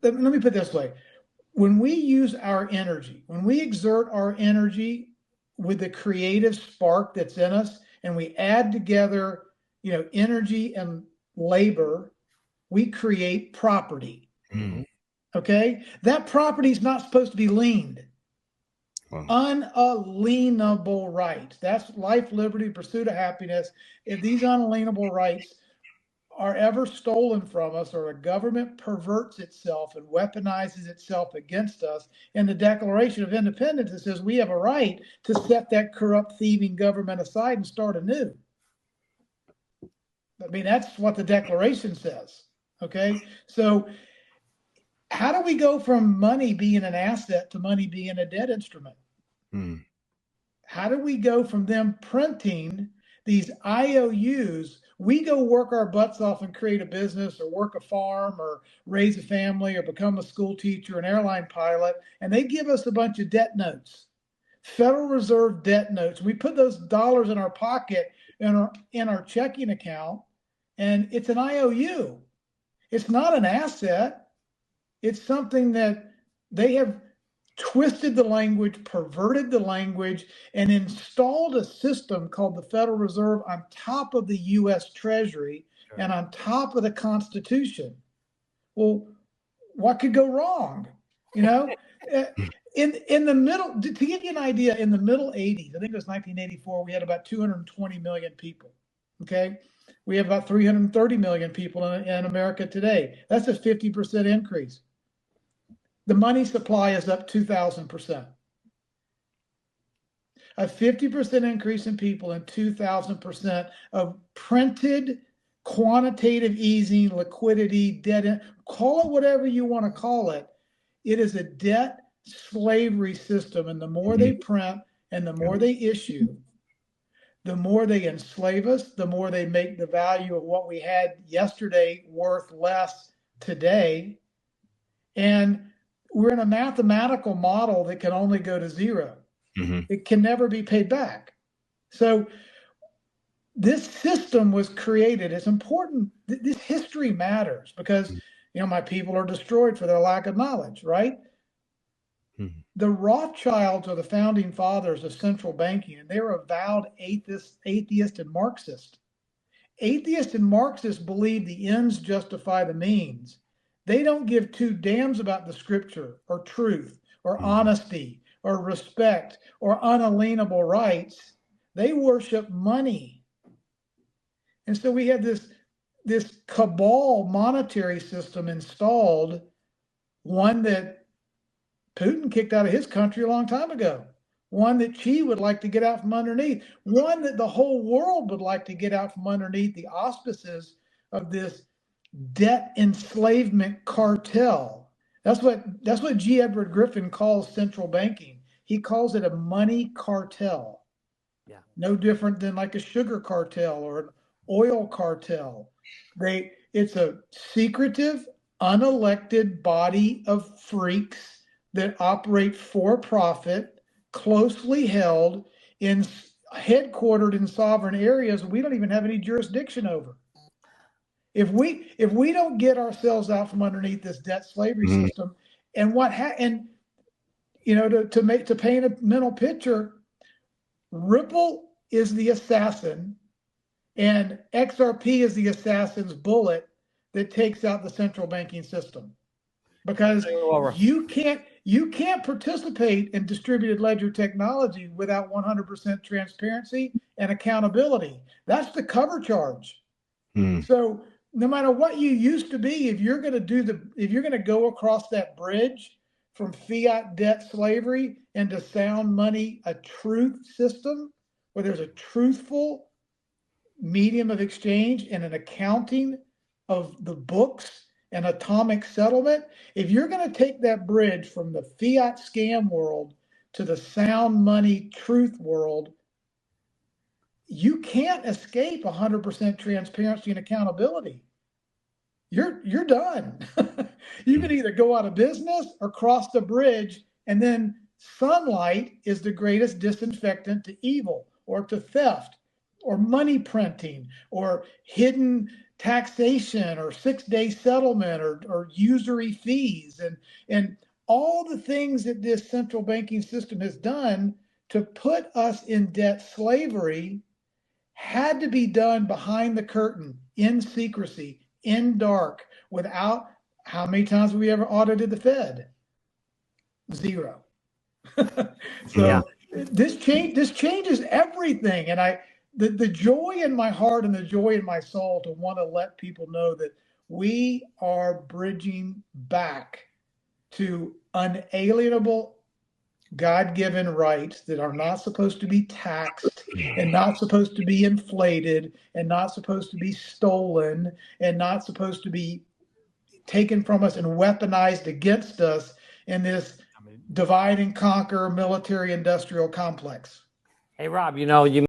let me put it this way. When we use our energy, when we exert our energy with the creative spark that's in us, and we add together, energy and labor, we create property. Mm. Okay? That property is not supposed to be liened. Wow. Unalienable rights. That's life, liberty, pursuit of happiness. If these unalienable rights are ever stolen from us, or a government perverts itself and weaponizes itself against us, in the Declaration of Independence, it says we have a right to set that corrupt, thieving government aside and start anew. I mean, that's what the Declaration says. Okay? So, how do we go from money being an asset to money being a debt instrument? Mm. How do we go from them printing these IOUs? We go work our butts off and create a business, or work a farm, or raise a family, or become a school teacher, an airline pilot, and they give us a bunch of debt notes, Federal Reserve debt notes. We put those dollars in our pocket, in our checking account, and it's an IOU. It's not an asset. It's something that they have twisted the language, perverted the language, and installed a system called the Federal Reserve on top of the U.S. Treasury and on top of the Constitution. Well, what could go wrong? In the middle, to give you an idea, in the middle 80s, I think it was 1984, we had about 220 million people. Okay. We have about 330 million people in America today. That's a 50% increase. The money supply is up 2,000%. A 50% increase in people and 2,000% of printed quantitative easing, liquidity, debt, call it whatever you want to call it. It is a debt slavery system. And the more they print and the more they issue, the more they enslave us, the more they make the value of what we had yesterday worth less today. And we're in a mathematical model that can only go to zero. Mm-hmm. It can never be paid back. So this system was created. It's important. This history matters because, my people are destroyed for their lack of knowledge, right? Mm-hmm. The Rothschilds are the founding fathers of central banking, and they were avowed atheist and Marxist. Atheists and Marxists believe the ends justify the means. They don't give two damns about the scripture or truth or honesty or respect or unalienable rights. They worship money. And so we have this cabal monetary system installed, one that Putin kicked out of his country a long time ago, one that Xi would like to get out from underneath, one that the whole world would like to get out from underneath the auspices of this debt enslavement cartel. That's what G. Edward Griffin calls central banking. He calls it a money cartel. Yeah. No different than like a sugar cartel or an oil cartel. It's a secretive, unelected body of freaks that operate for profit, closely held, headquartered in sovereign areas we don't even have any jurisdiction over. If we don't get ourselves out from underneath this debt slavery system, and to paint a mental picture, Ripple is the assassin, and XRP is the assassin's bullet that takes out the central banking system, because you can't participate in distributed ledger technology without 100% transparency and accountability. That's the cover charge. So no matter what you used to be, if you're going to go across that bridge from fiat debt slavery into sound money, a truth system where there's a truthful medium of exchange and an accounting of the books and atomic settlement, if you're going to take that bridge from the fiat scam world to the sound money truth world, you can't escape 100% transparency and accountability. You're done. You can either go out of business or cross the bridge, and then sunlight is the greatest disinfectant to evil or to theft or money printing or hidden taxation or 6-day settlement or usury fees and all the things that this central banking system has done to put us in debt slavery had to be done behind the curtain, in secrecy, in dark, without. How many times have we ever audited the Fed? Zero. So Yeah. this changes everything. And the joy in my heart and the joy in my soul to want to let people know that we are bridging back to unalienable God-given rights that are not supposed to be taxed and not supposed to be inflated and not supposed to be stolen and not supposed to be taken from us and weaponized against us in this divide and conquer military industrial complex. Hey, Rob, you